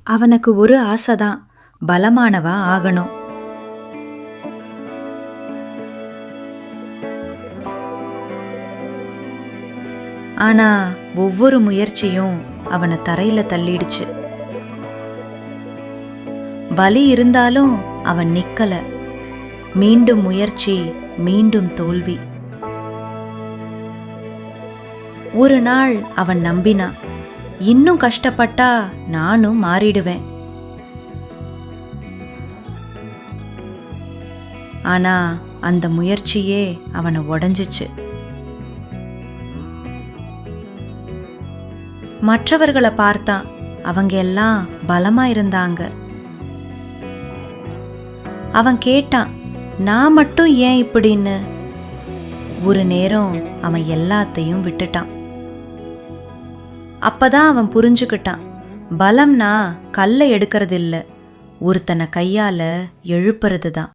அவனுக்கு ஒரு ஆசைதான், பலமானவா ஆகணும். ஆனா ஒவ்வொரு முயற்சியும் அவனை தரையில தள்ளிடுச்சு. பலி இருந்தாலும் அவன் நிக்கல. மீண்டும் முயற்சி, மீண்டும் தோல்வி. ஒரு நாள் அவன் நம்பினான், இன்னும் கஷ்டப்பட்டா நானும் மாறிடுவேன். ஆனா அந்த முயற்சியே அவனை உடைஞ்சிச்சு. மற்றவர்களை பார்த்தான், அவங்க எல்லாம் பலமா இருந்தாங்க. அவன் கேட்டான், நான் மட்டும் ஏன் இப்படின்னு. ஒரு நேரம் அவன் எல்லாத்தையும் விட்டுட்டான். அப்பதான் அவன் புரிஞ்சுக்கிட்டான், பலம்னா கல்லை எடுக்கிறது இல்ல, ஒருத்தனை கையால எழுப்புறது தான்.